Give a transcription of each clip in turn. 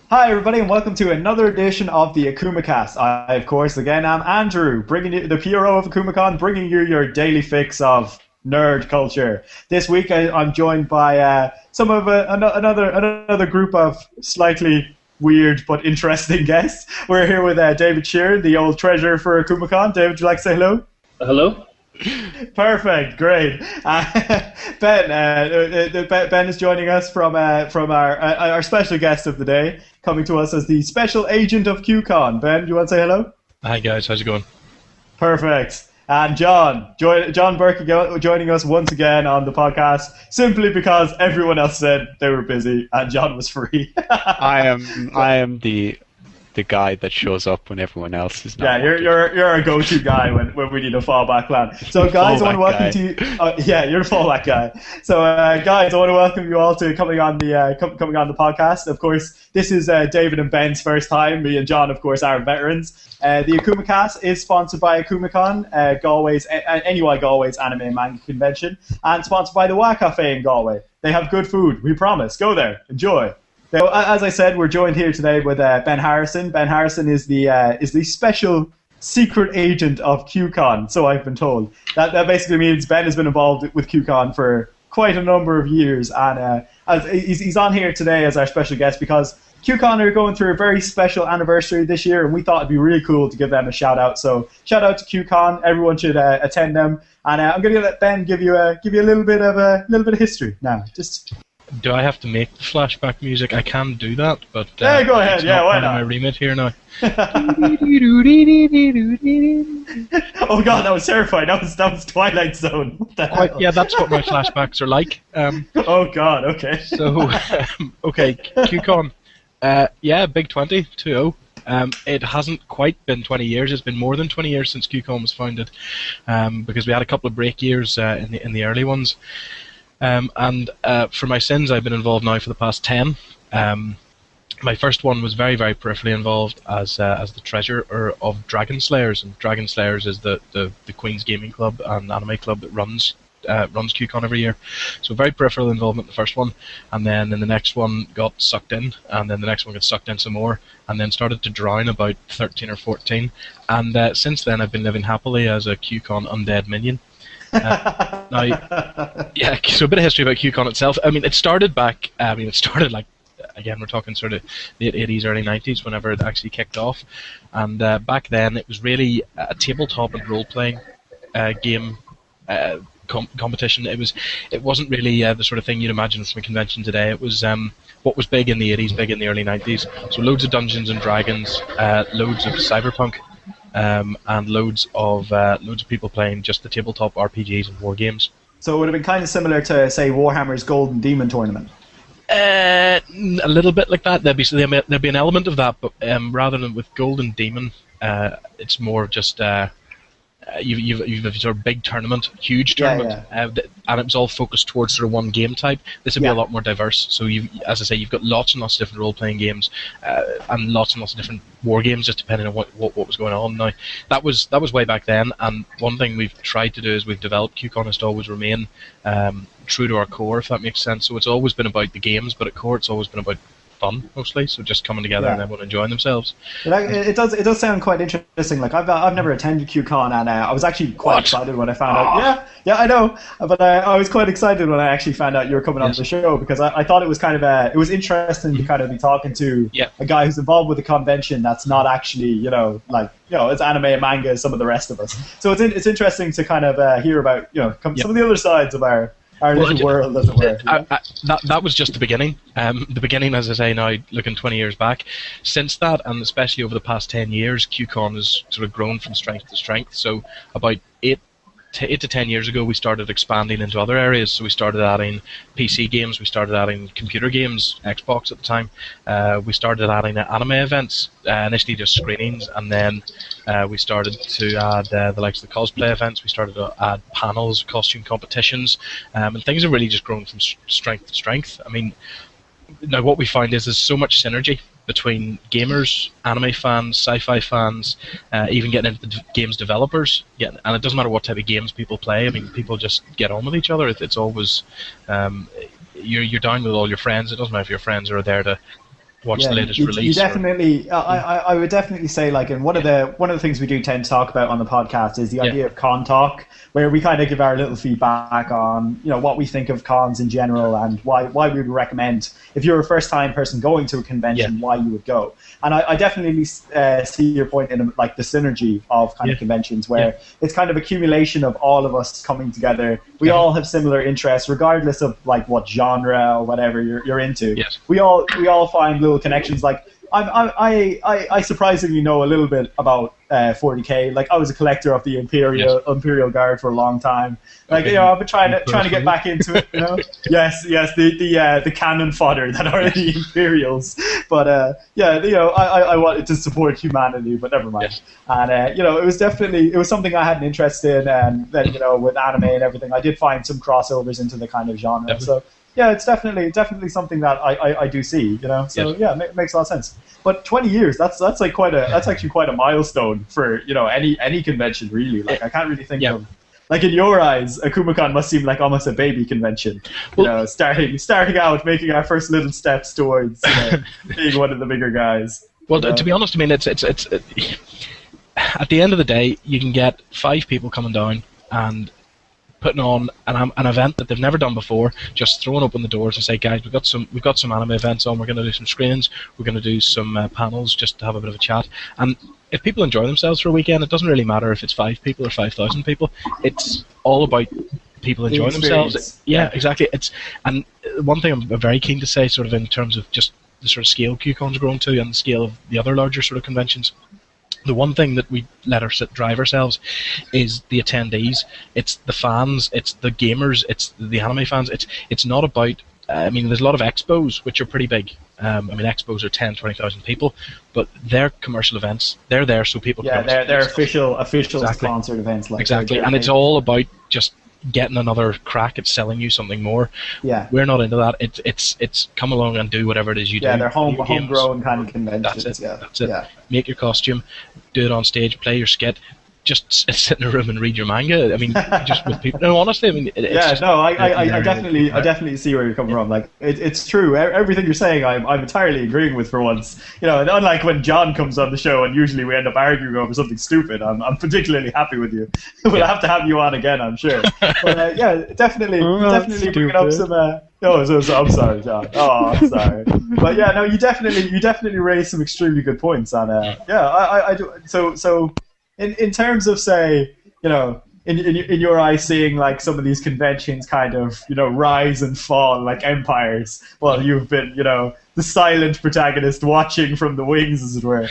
Hi, everybody, and welcome to another edition of the Akumakast. I, of course, again, am Andrew, bringing you the PRO of Akumakon, bringing you your daily fix of nerd culture. This week, I'm joined by some of another group of slightly weird but interesting guests. We're here with David Sheerin, the old treasurer for Akumakon. David, would you like to say hello? Hello. Perfect, great. Ben is joining us from our special guest of the day, coming to us as the special agent of QCon. Ben, do you want to say hello? Hi guys, how's it going? Perfect. And John Burke joining us once again on the podcast, simply because everyone else said they were busy and John was free. I am the guy that shows up when everyone else is not. Yeah, you're a go-to guy when we need a fallback plan. So guys, I want to welcome you. Yeah, you're the fallback guy. So guys, I want to welcome you all to coming on the podcast. Of course, this is David and Ben's first time. Me and John, of course, are veterans. The Akumakast is sponsored by Akumakon, Galway's Galway's anime and manga convention, and sponsored by the Wa Cafe in Galway. They have good food. We promise. Go there. Enjoy. So, as I said, we're joined here today with Ben Harrison. Ben Harrison is the special secret agent of QCon, so I've been told. That basically means Ben has been involved with QCon for quite a number of years, and he's on here today as our special guest because QCon are going through a very special anniversary this year, and we thought it'd be really cool to give them a shout out. So, shout out to QCon. Everyone should attend them, and I'm going to let Ben give you a little bit of history now. Just. Do I have to make the flashback music? I can do that, but yeah, go ahead. Yeah, why not? My remit here now. Oh god, that was terrifying. That was Twilight Zone. What the hell? Yeah, that's what my flashbacks are like. Oh god, okay. So, okay, QCon. Yeah, Big 2-0. It hasn't quite been 20 years. It's been more than 20 years since QCon was founded, because we had a couple of break years in the early ones. And for my sins, I've been involved now for the past 10. My first one was very, very peripherally involved as the treasurer of Dragon Slayers, and Dragon Slayers is the Queen's Gaming Club and anime club that runs QCon every year. So very peripheral involvement in the first one, and then in the next one got sucked in, and then the next one got sucked in some more, and then started to drown about 13 or 14. And since then, I've been living happily as a QCon undead minion. Now, yeah, so a bit of history about QCon itself. I mean, it started like, again, we're talking sort of late 80s, early 90s, whenever it actually kicked off. And back then, it was really a tabletop and role-playing game competition. It wasn't really the sort of thing you'd imagine from a convention today. It was what was big in the 80s, big in the early 90s. So loads of Dungeons and Dragons, loads of cyberpunk. And loads of people playing just the tabletop RPGs and war games. So it would have been kind of similar to, say, Warhammer's Golden Demon tournament. A little bit like that. There'd be an element of that, but rather than with Golden Demon, it's more just you've a sort of big tournament, huge tournament, and it was all focused towards sort of one game type. This would be a lot more diverse. So as I say, you've got lots and lots of different role-playing games, and lots of different war games, just depending on what was going on. Now, that was way back then, and one thing we've tried to do is we've developed QCon is to always remain true to our core, if that makes sense. So it's always been about the games, but at core it's always been about fun mostly, so just coming together and everyone enjoying themselves. It does sound quite interesting. Like I've never attended QCon, and I was actually quite excited when I found out. Yeah, I know, but I was quite excited when I actually found out you were coming on the show, because I thought it was kind of it was interesting to kind of be talking to a guy who's involved with a convention that's not actually it's anime and manga as some of the rest of us. So it's interesting to kind of hear about some of the other sides of our little world, as it were. That was just the beginning. The beginning, as I say now, looking 20 years back. Since that, and especially over the past 10 years, QCon has sort of grown from strength to strength. So about 8 to 10 years ago, we started expanding into other areas. So we started adding PC games, we started adding computer games, Xbox at the time. We started adding anime events, initially just screenings, and then we started to add the likes of the cosplay events. We started to add panels, costume competitions, and things have really just grown from strength to strength. I mean, now what we find is there's so much synergy between gamers, anime fans, sci-fi fans, even getting into the games developers. And it doesn't matter what type of games people play. I mean, people just get on with each other. It's always you're down with all your friends. It doesn't matter if your friends are there to watch the latest release. You definitely, I would definitely say, like, and one of the things we do tend to talk about on the podcast is the idea of con talk, where we kind of give our little feedback on, you know, what we think of cons in general and why we would recommend, if you're a first time person going to a convention, why you would go. And I definitely see your point in, like, the synergy of kind of conventions, where it's kind of accumulation of all of us coming together. We all have similar interests, regardless of, like, what genre or whatever you're into. Yes. We all find little connections. Like, I surprisingly know a little bit about 40k. Like, I was a collector of the Imperial Guard for a long time. Like, you know, I've been trying to get back into it. You know, yes, the cannon fodder that are the Imperials. But you know, I wanted to support humanity, but never mind. Yes. And you know, it was something I had an interest in, and then, you know, with anime and everything, I did find some crossovers into the kind of genre. Definitely. So. Yeah, it's definitely something that I do see, you know. So it makes a lot of sense. But 20 years, that's actually quite a milestone for, you know, any convention, really. Like, I can't really think of, like, in your eyes, Akumakon must seem like almost a baby convention. You know, starting out, making our first little steps towards, you know, being one of the bigger guys. Well, to be honest, I mean, it's at the end of the day, you can get 5 people coming down and putting on an event that they've never done before, just throwing open the doors and say, guys, we've got some anime events on, we're going to do some screenings, we're going to do some panels just to have a bit of a chat. And if people enjoy themselves for a weekend, it doesn't really matter if it's 5 people or 5,000 people. It's all about people enjoying themselves. Yeah, exactly. And one thing I'm very keen to say, sort of in terms of just the sort of scale QCon's grown to and the scale of the other larger sort of conventions, the one thing that we let drive ourselves is the attendees. It's the fans, it's the gamers, it's the anime fans. It's not about, I mean, there's a lot of expos, which are pretty big. I mean, expos are 10, 20,000 people, but they're commercial events. They're there so people can... Yeah, they're official sponsored events. Like, exactly, and it's all about just getting another crack at selling you something more. Yeah, we're not into that. It's come along and do whatever it is you do. Yeah, they're homegrown kind of conventions. That's it. Yeah. Make your costume, do it on stage, play your skit. Just sit in a room and read your manga. I mean, just with people. No, honestly, I mean, I definitely see where you're coming from. Like, it's true. Everything you're saying, I'm entirely agreeing with for once. You know, and unlike when John comes on the show, and usually we end up arguing over something stupid, I'm particularly happy with you. We'll have to have you on again, I'm sure. But definitely bringing up some. I'm sorry, John. Oh, I'm sorry. But yeah, no, you definitely raised some extremely good points, and I do. So. In terms of, say, you know, in your eyes, seeing, like, some of these conventions kind of, you know, rise and fall like empires, well, you've been, you know, the silent protagonist watching from the wings, as it were.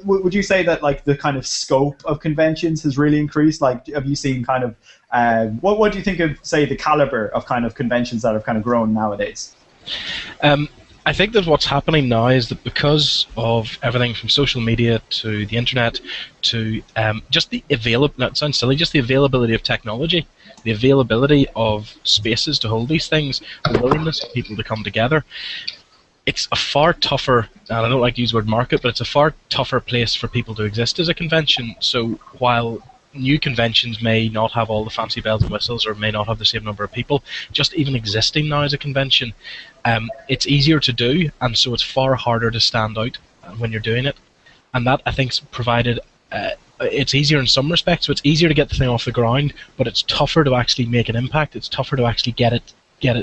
Would you say that, like, the kind of scope of conventions has really increased? Like, have you seen kind of, what do you think of, say, the caliber of kind of conventions that have kind of grown nowadays? I think that what's happening now is that because of everything from social media to the internet to just the it sounds silly, just the availability of technology, the availability of spaces to hold these things, the willingness of people to come together, it's a far tougher, and I don't like to use the word market, but it's a far tougher place for people to exist as a convention. So while new conventions may not have all the fancy bells and whistles or may not have the same number of people, just even existing now as a convention, it's easier to do, and so it's far harder to stand out when you're doing it. And that, I think, provided it's easier in some respects, so it's easier to get the thing off the ground, but it's tougher to actually make an impact. It's tougher to actually get it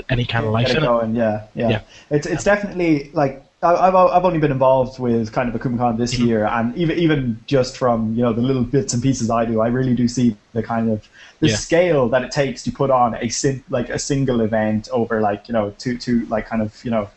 any kind of life in it. Yeah. It's definitely, like, I've only been involved with kind of Akumakon this year, and even just from, you know, the little bits and pieces I do, I really do see the kind of the scale that it takes to put on a single event over, like, you know, to like kind of, you know,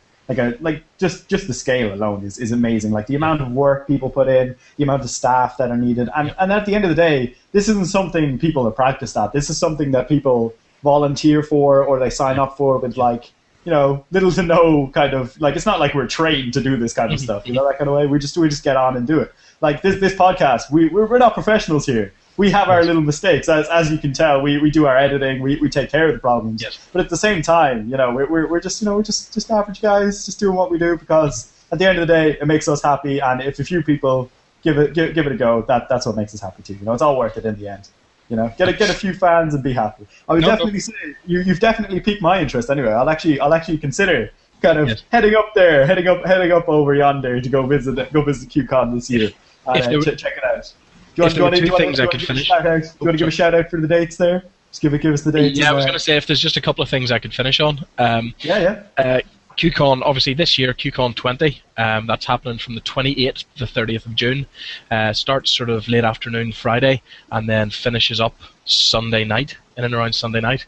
like just the scale alone is amazing. Like, the amount of work people put in, the amount of staff that are needed, and at the end of the day, this isn't something people are practiced at. This is something that people volunteer for or they sign up for with, like, you know, little to no kind of, like, it's not like we're trained to do this kind of stuff, you know, that kind of way. We just get on and do it. Like this podcast, we're not professionals here. We have our little mistakes, as you can tell. We do our editing, we take care of the problems. Yes. But at the same time, you know, we're just, you know, we're just average guys, just doing what we do, because at the end of the day, it makes us happy, and if a few people give it a go, that's what makes us happy too. You know, it's all worth it in the end. You know, get a few fans and be happy. I would definitely say you've definitely piqued my interest. Anyway, I'll actually consider kind of heading up there, heading up over yonder to go visit QCon this year. Check it out. Do you want to give a shout out for the dates there? Just give us the dates. Yeah, I was going to say if there's just a couple of things I could finish on. QCon, obviously this year, QCon 20. That's happening from the 28th to the 30th of June. Starts sort of late afternoon Friday, and then finishes up Sunday night, in and around Sunday night.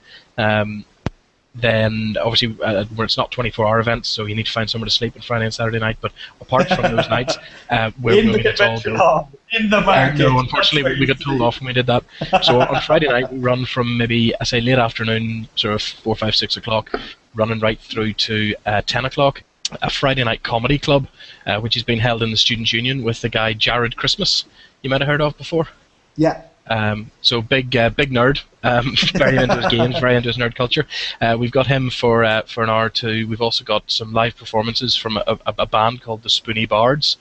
Then, obviously, where it's not 24-hour events, so you need to find somewhere to sleep on Friday and Saturday night. But apart from those nights, we're willing to all go. In the market. No, unfortunately, we got told off when we did that. So on Friday night, we run from maybe, I say, late afternoon, sort of 4, 5, 6 o'clock, running right through to 10 o'clock. A Friday night comedy club, which has been held in the Students' Union with the guy Jared Christmas, you might have heard of before. Yeah. So big nerd, very into his games, very into his nerd culture. We've got him for an hour or two. We've also got some live performances from a band called the Spoony Bards.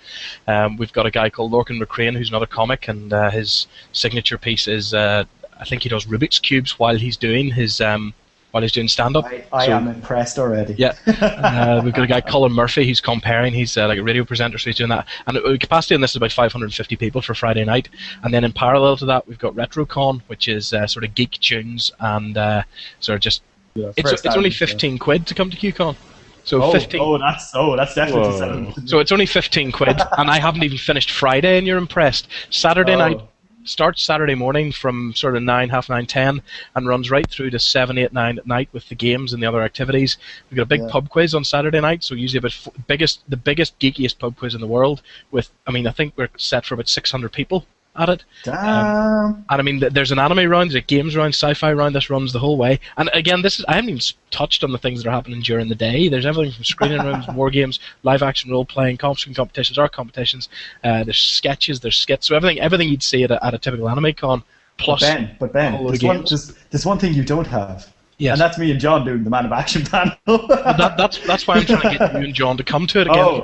We've got a guy called Lorcan McCrane, who's another comic, and his signature piece is I think he does Rubik's cubes while he's doing his stand-up. I am impressed already. Yeah. We've got a guy, Colin Murphy, who's comparing. He's like a radio presenter, so he's doing that. And the capacity on this is about 550 people for Friday night. And then in parallel to that, we've got RetroCon, which is sort of geek tunes and sort of just... Yeah, it's only 15 quid to come to QCon. So 15. That's definitely something. So it's only 15 quid, and I haven't even finished Friday, and you're impressed. Saturday night... Starts Saturday morning from sort of 9, half 9, 10, and runs right through to 7, 8, 9 at night with the games and the other activities. We've got a big pub quiz on Saturday night, so usually the biggest, geekiest pub quiz in the world. I think we're set for about 600 people at it. Damn. And I mean, there's an anime round, there's a games round, sci-fi round. This runs the whole way. And again, I haven't even touched on the things that are happening during the day. There's everything from screening rooms, war games, live action role playing, costume competitions, art competitions. There's sketches, there's skits. So everything you'd see at a typical anime con. Plus, but Ben, there's one thing you don't have. Yes. And that's me and John doing the Man of Action panel. That's why I'm trying to get you and John to come to it again.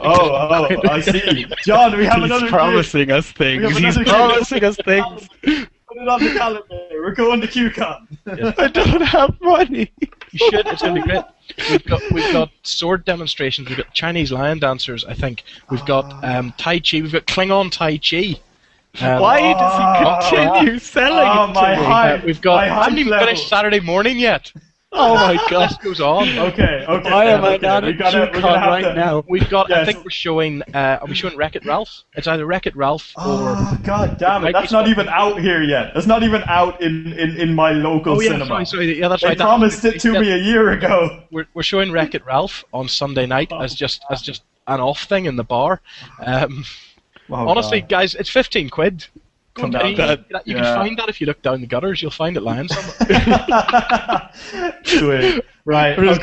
I see. John, we have another... He's promising us things. He's promising us things. Put it on the calendar. We're going to QCon. Yeah. I don't have money. You should. It's going to be great. We've got sword demonstrations. We've got Chinese lion dancers, I think. We've got Tai Chi. We've got Klingon Tai Chi. Why does he continue selling it to me? We've got... I haven't even finished Saturday morning yet. Oh my gosh, it goes on. Okay. Why am I not at QCon right now? We've got, I think we're showing, are we showing Wreck-It Ralph? It's either Wreck-It Ralph or... Oh, god damn it, that's not even out here yet. That's not even out in my local cinema. Sorry. Yeah, that's right. They promised it to me a year ago. We're showing Wreck-It Ralph on Sunday night as just an off thing in the bar. Honestly, guys, it's 15 quid. You can find that if you look down the gutters. You'll find it lying somewhere. Sweet. Right. We're just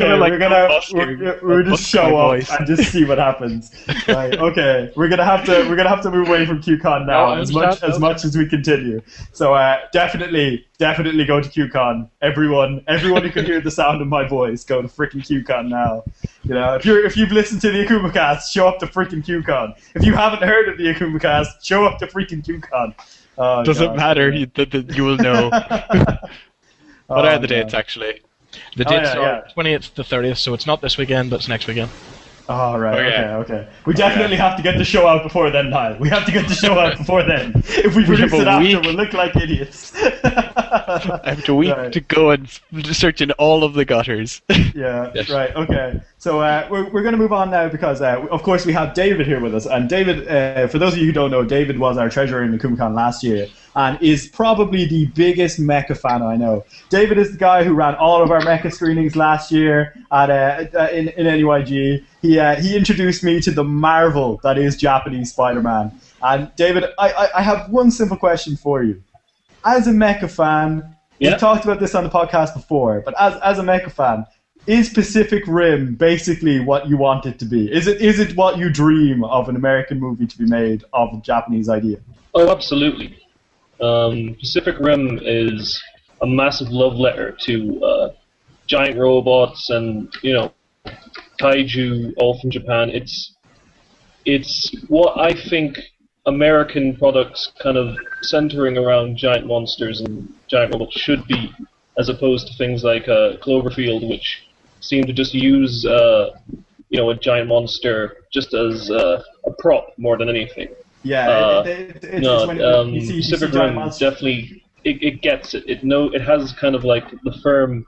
show up and just see what happens. Right. Okay. We're gonna have to move away from QCon now as much as we continue. So definitely go to QCon. Everyone who can hear the sound of my voice, go to freaking QCon now. You know, if you've listened to the Akumakast, show up to freaking QCon. If you haven't heard of the Akumakast, show up to freaking QCon. Doesn't matter. You will know. What are the dates actually? The dates are 20th to 30th, so it's not this weekend, but it's next weekend. Oh, right. Okay. We definitely have to get the show out before then, Niall. We have to get the show out before then. If we produce it after, we'll look like idiots. I have a week to go and search in all of the gutters. Yeah, yes. Right, okay. So we're going to move on now because, of course, we have David here with us. And David, for those of you who don't know, David was our treasurer in the Akumakon last year and is probably the biggest Mecha fan I know. David is the guy who ran all of our Mecha screenings last year in NUIG. He introduced me to the marvel that is Japanese Spider-Man. And David, I have one simple question for you. As a Mecha fan, we've talked about this on the podcast before, but as a Mecha fan, is Pacific Rim basically what you want it to be? Is it what you dream of an American movie to be made of a Japanese idea? Oh, absolutely. Pacific Rim is a massive love letter to giant robots and, kaiju, all from Japan. It's what I think American products kind of centering around giant monsters and giant robots should be, as opposed to things like Cloverfield, which seem to just use a giant monster just as a prop more than anything. Yeah, it's when you see Pacific giant Rim monsters. definitely it gets it. It has kind of like the firm.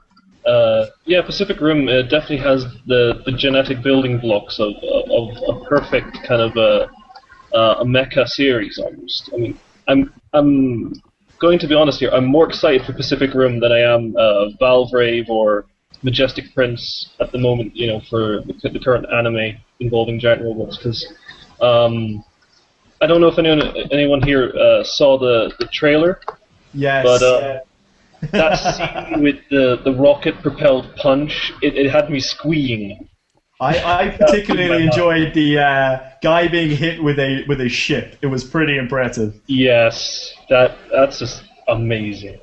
Pacific Rim definitely has the genetic building blocks of a perfect kind of a mecha series almost. I mean, I'm going to be honest here. I'm more excited for Pacific Rim than I am Valvrave or Majestic Prince at the moment. For the current anime involving giant robots, because I don't know if anyone here saw the trailer. Yes. But that scene with the rocket-propelled punch, it had me squeeing. I particularly enjoyed the guy being hit with a ship. It was pretty impressive. Yes, that's just amazing.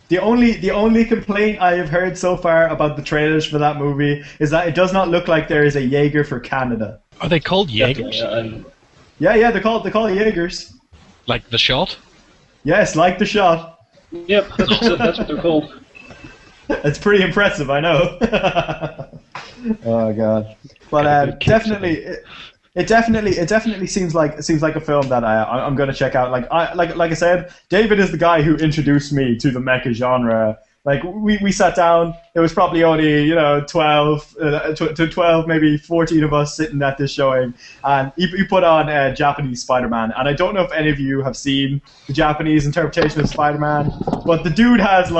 The only complaint I have heard so far about the trailers for that movie is that it does not look like there is a Jaeger for Canada. Are they called Jaegers? Yeah, they're called Jaegers. Like the shot? Yes, like the shot. Yep, that's what they're called. It's pretty impressive, I know. Oh god, but definitely, it definitely seems like a film that I'm going to check out. Like I said, David is the guy who introduced me to the mecha genre. Like we sat down. It was probably only 12 to 12, maybe 14 of us sitting at this showing, and he put on Japanese Spider-Man. And I don't know if any of you have seen the Japanese interpretation of Spider-Man, but the dude has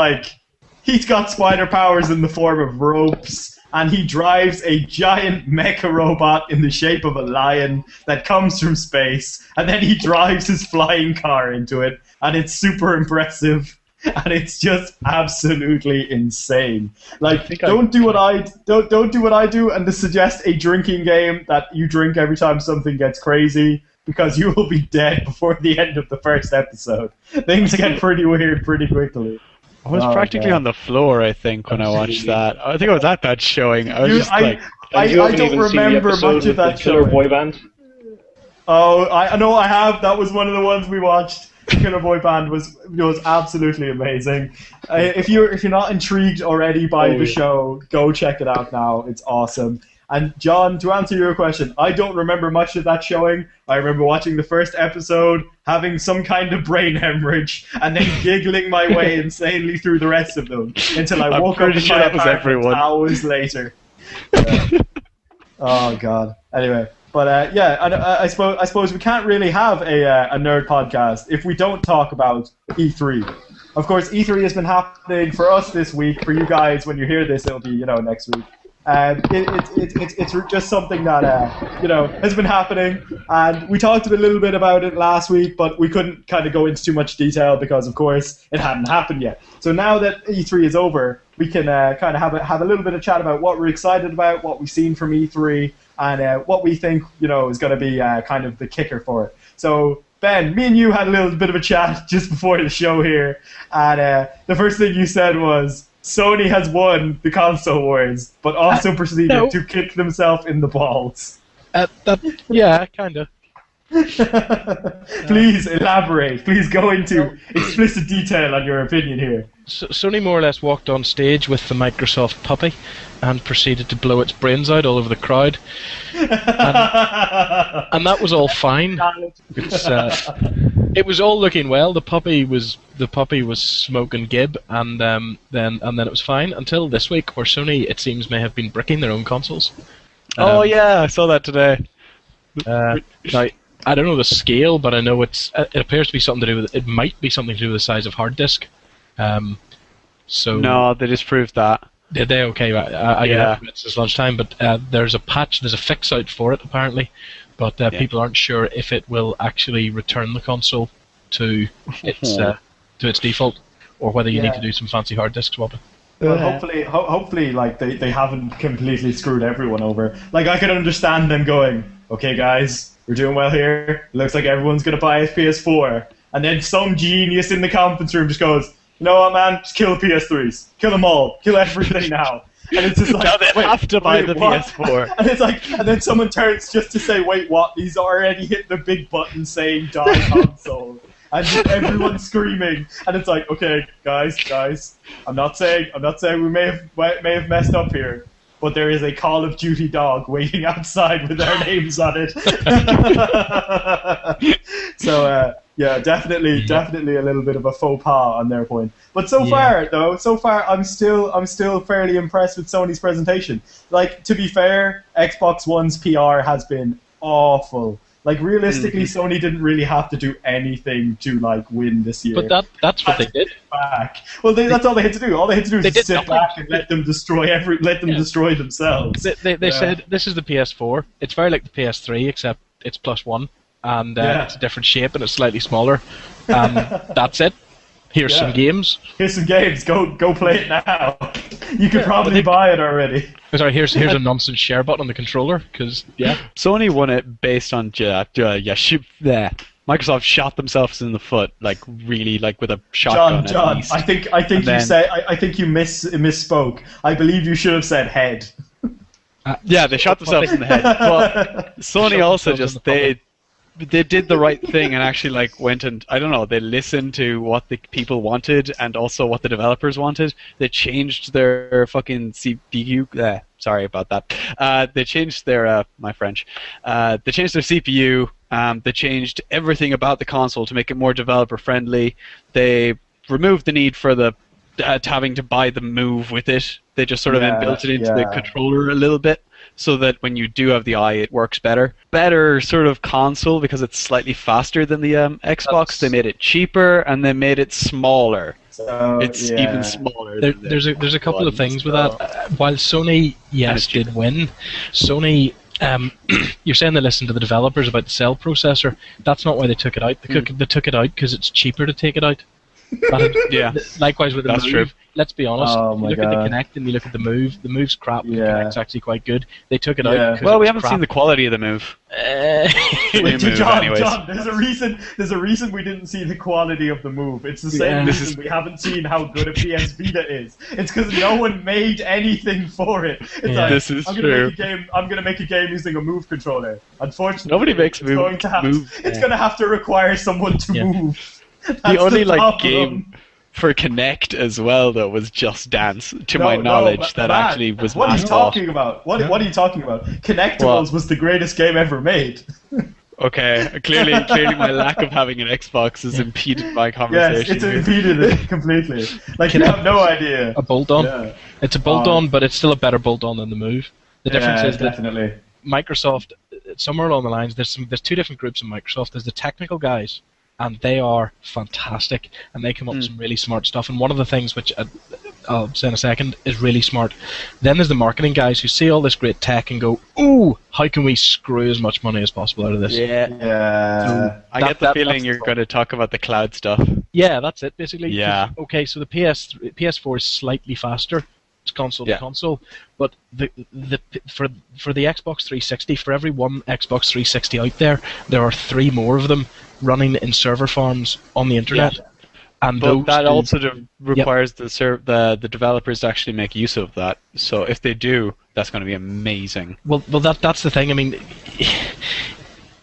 he's got spider powers in the form of ropes, and he drives a giant mecha robot in the shape of a lion that comes from space, and then he drives his flying car into it, and it's super impressive. And it's just absolutely insane. Don't do what I do, and to suggest a drinking game that you drink every time something gets crazy, because you will be dead before the end of the first episode. Things get pretty weird pretty quickly. I was practically on the floor, I think, when I watched that. I think I was at that showing. I was I don't remember much of that Killer Boy Band. Oh, I know I have. That was one of the ones we watched. Killer Boy Band was absolutely amazing. If you're not intrigued already by the show, go check it out now. It's awesome. And John, to answer your question, I don't remember much of that showing. I remember watching the first episode, having some kind of brain hemorrhage, and then giggling my way insanely through the rest of them until I woke up in my apartment hours later. Oh god. Anyway. But I suppose we can't really have a nerd podcast if we don't talk about E3. Of course, E3 has been happening for us this week. For you guys, when you hear this, it'll be next week. It's just something that has been happening, and we talked a little bit about it last week, but we couldn't kind of go into too much detail because, of course, it hadn't happened yet. So now that E3 is over, we can kind of have a little bit of chat about what we're excited about, what we've seen from E3. And what we think, is going to be kind of the kicker for it. So, Ben, me and you had a little bit of a chat just before the show here, and the first thing you said was, Sony has won the console wars, but also proceeded to kick themselves in the balls. Yeah, kind of. Please elaborate. Please go into explicit detail on your opinion here. Sony more or less walked on stage with the Microsoft puppy and proceeded to blow its brains out all over the crowd, and that was all fine. It was all looking well. The puppy was smoking gib, and then it was fine until this week, where Sony, it seems, may have been bricking their own consoles. Oh yeah, I saw that today. Now, I don't know the scale, but I know it appears to be something to do with. It might be something to do with the size of hard disk. No, they disproved that. Did they? Okay, I get it. It's lunchtime, but there's a patch, there's a fix out for it apparently, but people aren't sure if it will actually return the console to its default, or whether you need to do some fancy hard disk swapping. Well, hopefully, they haven't completely screwed everyone over. I could understand them going, okay, guys, we're doing well here. Looks like everyone's gonna buy a PS4, and then some genius in the conference room just goes, you know what, man? Just kill the PS3s. Kill them all. Kill everything now. And it's just like, now they have to buy the PS4. And it's like, and then someone turns just to say, wait, what? He's already hit the big button saying die console. And just everyone's screaming. And it's like, okay, guys, I'm not saying we may have messed up here. but there is a Call of Duty dog waiting outside with our names on it. So yeah, definitely a little bit of a faux pas on their point. But so far I'm still fairly impressed with Sony's presentation. Like, to be fair, Xbox One's PR has been awful. Like, realistically, Sony didn't really have to do anything to like win this year. But that's what they did. Back. Well, that's all they had to do. All they had to do was sit back and let them destroy destroy themselves. They said this is the PS4. It's very like the PS3, except it's +1, and it's a different shape and it's slightly smaller. That's it. Here's some games. Here's some games. Go play it now. You could probably buy it already. Sorry, here's a nonsense share button on the controller, because Sony won it based on Microsoft shot themselves in the foot, like really, like with a shotgun. John, I think you misspoke. I believe you should have said head. They shot themselves in the head. But Sony also just they did the right thing and actually like went and, I don't know, they listened to what the people wanted and also what the developers wanted. They changed their fucking CPU. Sorry about that. They changed their my French. They changed their CPU. They changed everything about the console to make it more developer friendly. They removed the need for the having to buy the Move with it. They just sort of built it into the controller a little bit, so that when you do have the eye, it works better. Better sort of console because it's slightly faster than the Xbox. They made it cheaper and they made it smaller. So, it's even smaller. There's a couple of things with that. While Sony, did win, Sony. You're saying they listened to the developers about the cell processor. That's not why they took it out. They took it out because it's cheaper to take it out. Likewise with the Move. True. Let's be honest. You look at the Kinect and you look at the Move. The Move's crap. The Kinect's actually quite good. They took it out. Well, we haven't seen the quality of the Move. John, there's a reason we didn't see the quality of the Move. It's the same reason we haven't seen how good a PS Vita is. It's because no one made anything for it. It's like, this is true. I'm gonna make a game using a Move controller. Unfortunately, nobody makes Move. It's gonna have to require someone to move. The only game for Kinect as well, though, was Just Dance, to my knowledge, that actually was What are you talking about? What are you talking about? Kinectables was the greatest game ever made. Okay, clearly my lack of having an Xbox has impeded my conversation. Yes, it's impeded it completely. Like, you have no idea. A bolt-on. It's a bolt-on, but it's still a better bolt-on than the Move. The difference is that Microsoft, somewhere along the lines, there's two different groups in Microsoft. There's the technical guys, and they are fantastic, and they come up with some really smart stuff. And one of the things which I'll say in a second is really smart. Then there's the marketing guys who see all this great tech and go, "Ooh, how can we screw as much money as possible out of this?" Yeah. I get the feeling you're going to talk about the cloud stuff. Yeah, that's it basically. Yeah. Okay, so the PS4 is slightly faster. It's console to console, but for the Xbox 360, for every one Xbox 360 out there are 3 more of them running in server farms on the internet. And that also requires the developers to actually make use of that. So if they do, that's going to be amazing. Well, that's the thing. I mean,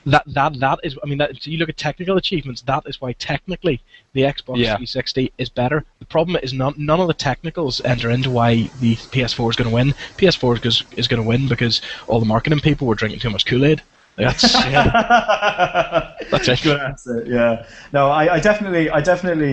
that is. I mean, so you look at technical achievements. That is why technically the Xbox 360 is better. The problem is none of the technicals enter into why the PS4 is going to win. PS4 is going to win because all the marketing people were drinking too much Kool-Aid. That's it. Good answer. Yeah. No, I definitely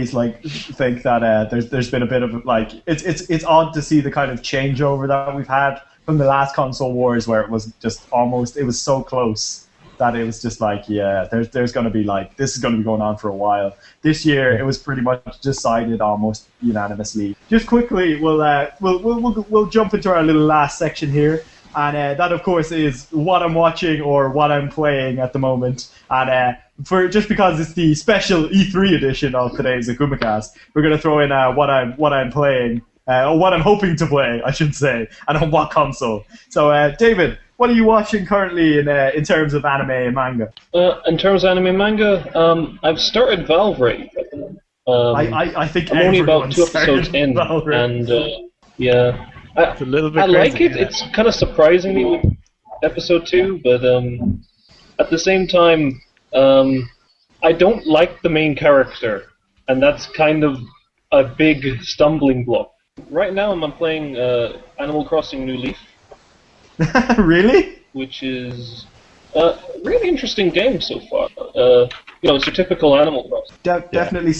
like think that there's been a bit of like it's odd to see the kind of changeover that we've had from the last console wars, where it was just it was so close that it was just like, there's going to be like, this is going to be going on for a while. This year it was pretty much decided almost unanimously. Just quickly, we'll jump into our little last section here. And that, of course, is what I'm watching or what I'm playing at the moment. And just because it's the special E3 edition of today's Akumakast, we're going to throw in what I'm playing, or what I'm hoping to play, I should say, and on what console. So, David, what are you watching currently in terms of anime and manga? In terms of anime and manga, I've started Valkyrie. I think I'm only about 2 episodes in, and it's a little bit I crazy, like it. It's kind of surprising me with episode 2, but at the same time, I don't like the main character, and that's kind of a big stumbling block. Right now, I'm playing Animal Crossing New Leaf, Really? which is a really interesting game so far. It's your typical Animal Crossing. Definitely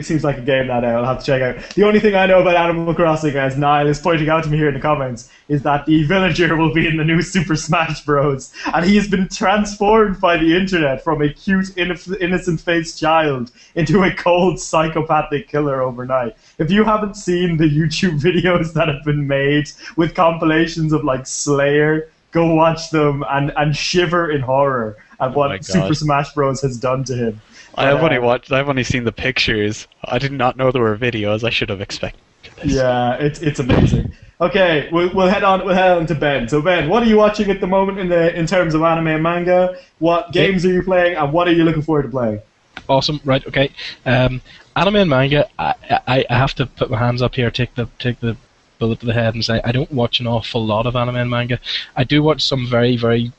seems like a game that I'll have to check out. The only thing I know about Animal Crossing, as Niall is pointing out to me here in the comments, is that the villager will be in the new Super Smash Bros. And he has been transformed by the internet from a cute, innocent-faced child into a cold, psychopathic killer overnight. If you haven't seen the YouTube videos that have been made with compilations of like Slayer, go watch them and shiver in horror at what Super Smash Bros. Has done to him. I've only seen the pictures. I did not know there were videos. I should have expected this. Yeah, it's amazing. Okay, we'll head on to Ben. So Ben, what are you watching at the moment in terms of anime and manga? What games are you playing, and what are you looking forward to playing? Awesome. Right. Okay. Anime and manga. I have to put my hands up here. Take the bullet to the head and say I don't watch an awful lot of anime and manga. I do watch some very, very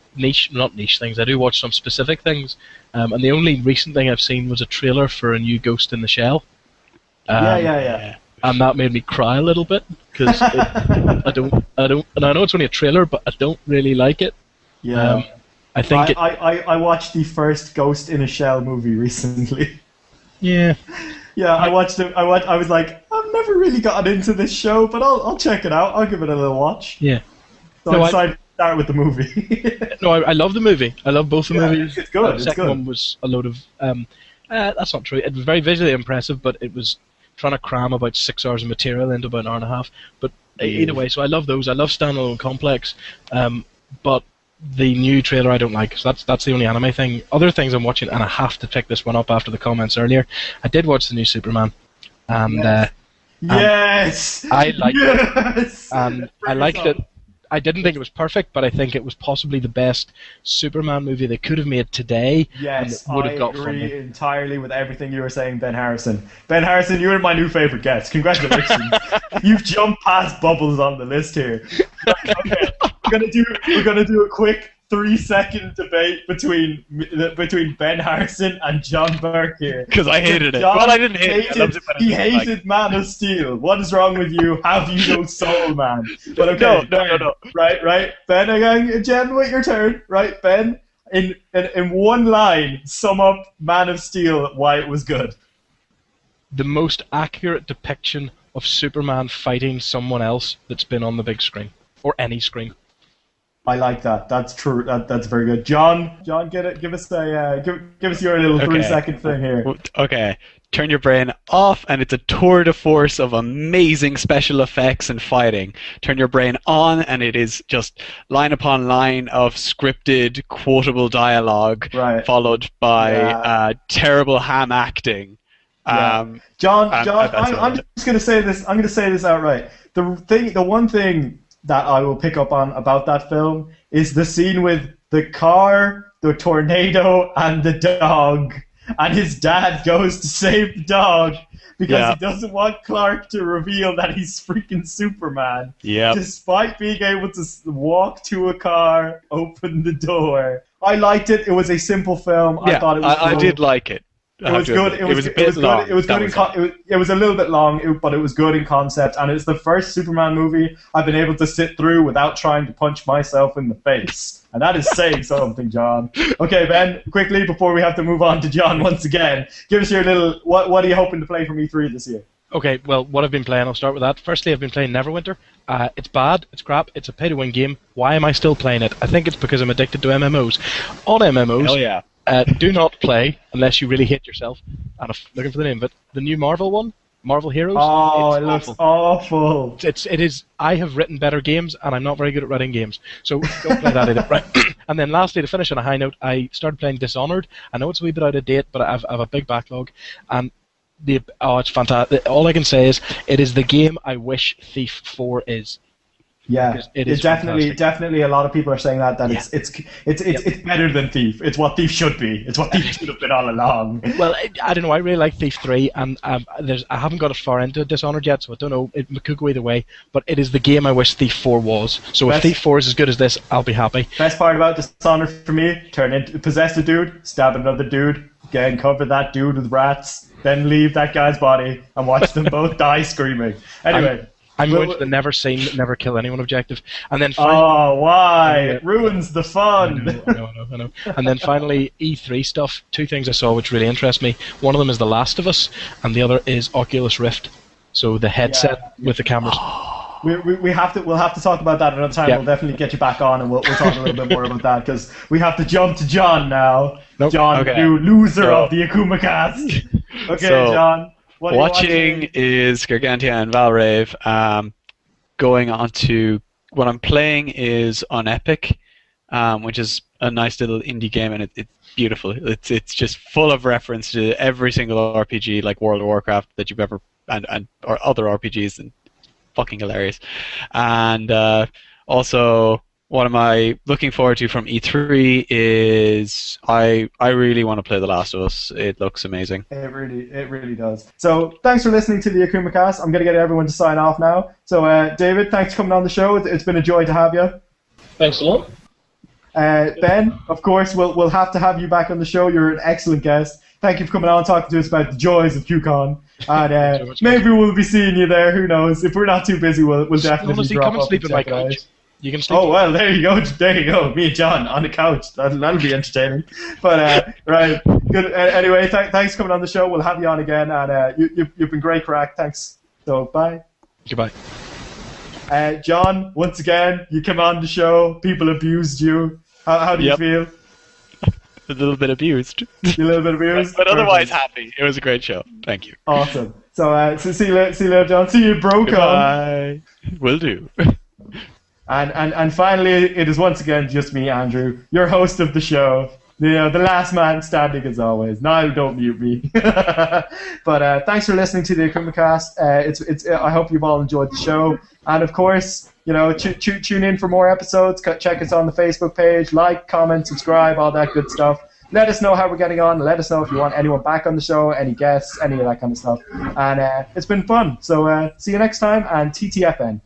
not niche things. I do watch some specific things, and the only recent thing I've seen was a trailer for a new Ghost in the Shell. Yeah. And that made me cry a little bit because I don't, and I know it's only a trailer, but I don't really like it. Yeah, I think I watched the first Ghost in a Shell movie recently. Yeah. Yeah, I watched it. I was like, I've never really gotten into this show, but I'll check it out. I'll give it a little watch. Yeah. So I decided to start with the movie. No, I love the movie. I love both the movies. It's good. The second one was a load of. That's not true. It was very visually impressive, but it was trying to cram about 6 hours of material into about an hour and a half. But either way, so I love those. I love Standalone Complex, but the new trailer I don't like. So that's the only anime thing. Other things I'm watching, and I have to pick this one up after the comments earlier. I did watch the new Superman, and yes, I liked it. And I liked it. I didn't think it was perfect, but I think it was possibly the best Superman movie they could have made today. Yes, and would have I got agree entirely with everything you were saying, Ben Harrison. Ben Harrison, you're my new favorite guest. Congratulations. You've jumped past Bubbles on the list here. Okay, we're gonna do a quick 3-second debate between Ben Harrison and John Burke here. Because I hated it. John Well, I didn't hate it. He hated Man of Steel. What is wrong with you? Have you no soul, man? But okay, no. Right. Ben, again, wait your turn. Right, Ben. In one line, sum up Man of Steel, why it was good. The most accurate depiction of Superman fighting someone else that's been on the big screen or any screen. I like that. That's true. That's very good. John, give us your little 3-second thing here. Okay, turn your brain off, and it's a tour de force of amazing special effects and fighting. Turn your brain on, and it is just line upon line of scripted, quotable dialogue, followed by terrible ham acting. John, I'm just going to say this. I'm going to say this outright. The one thing that I will pick up on about that film is the scene with the car, the tornado, and the dog. And his dad goes to save the dog because he doesn't want Clark to reveal that he's freaking Superman. Yeah. Despite being able to walk to a car, open the door. I liked it. It was a simple film. Yeah, I thought it was cool. I did like it. It was good. It was a bit long. It was good. It was a little bit long, but it was good in concept, and it's the first Superman movie I've been able to sit through without trying to punch myself in the face, and that is saying something, John. Okay, Ben, quickly before we have to move on to John once again, give us your little. What are you hoping to play from E3 this year? Okay, well, what I've been playing, I'll start with that. Firstly, I've been playing Neverwinter. It's bad, it's crap, it's a pay-to-win game. Why am I still playing it? I think it's because I'm addicted to MMOs. On MMOs, hell yeah. Do not play unless you really hate yourself. And I'm looking for the name of it. The new Marvel one, Marvel Heroes. Oh, it looks awful. It is. I have written better games, and I'm not very good at writing games. So don't play that either. Right. And then lastly, to finish on a high note, I started playing Dishonored. I know it's a wee bit out of date, but I have a big backlog. And it's fantastic. All I can say is it is the game I wish Thief 4 is. Yeah, it's definitely a lot of people are saying that it's better than Thief. It's what Thief should be. It's what Thief should have been all along. Well, I don't know. I really like Thief 3, and I haven't got as far into Dishonored yet, so I don't know. It could go either way, but it is the game I wish Thief 4 was. So if Thief 4 is as good as this, I'll be happy. Best part about Dishonored for me: possess a dude, stab another dude, again cover that dude with rats, then leave that guy's body and watch them both die screaming. Anyway. I'm going to the never seen, never kill anyone objective, and then finally. Oh, why? It ruins the fun. I know. And then finally, E3 stuff. 2 things I saw which really interest me. One of them is The Last of Us, and the other is Oculus Rift. So the headset with the cameras. We'll have to talk about that another time. Yeah. We'll definitely get you back on, and we'll talk a little bit more about that, because we have to jump to John now. Nope. John, Okay. you loser of the Akumakast. Okay, So, John. What are you watching is Gargantia and Valrave. Going on to what I'm playing is on Epic, which is a nice little indie game, and it's beautiful. It's just full of reference to every single RPG, like World of Warcraft that you've ever and or other RPGs, and fucking hilarious. And also, what am I looking forward to from E3 is I really want to play The Last of Us. It looks amazing. It really does. So thanks for listening to the Akumakast. I'm going to get everyone to sign off now. So David, thanks for coming on the show. It's been a joy to have you. Thanks a lot. Ben, of course, we'll have to have you back on the show. You're an excellent guest. Thank you for coming on and talking to us about the joys of QCon. And maybe we'll be seeing you there. Who knows? If we're not too busy, we'll definitely Honestly, drop come and up sleep in my check it out. couch. You can sleep. Oh well, there you go. There you go. Me and John on the couch. That'll be entertaining. But right, good. Anyway, thanks for coming on the show. We'll have you on again, and you've been great, crack. Thanks. So bye. Goodbye. John, once again, you come on the show. People abused you. How do you feel? A little bit abused. You're a little bit abused, but otherwise happy. It was a great show. Thank you. Awesome. So, see you later, John. See you, bro. Bye. Will do. And finally, it is once again just me, Andrew, your host of the show. The last man standing as always. Niall, don't mute me. But thanks for listening to the Akumakast. I hope you've all enjoyed the show. And of course, tune in for more episodes. Check us on the Facebook page. Like, comment, subscribe, all that good stuff. Let us know how we're getting on. Let us know if you want anyone back on the show, any guests, any of that kind of stuff. And it's been fun. So see you next time, and TTFN.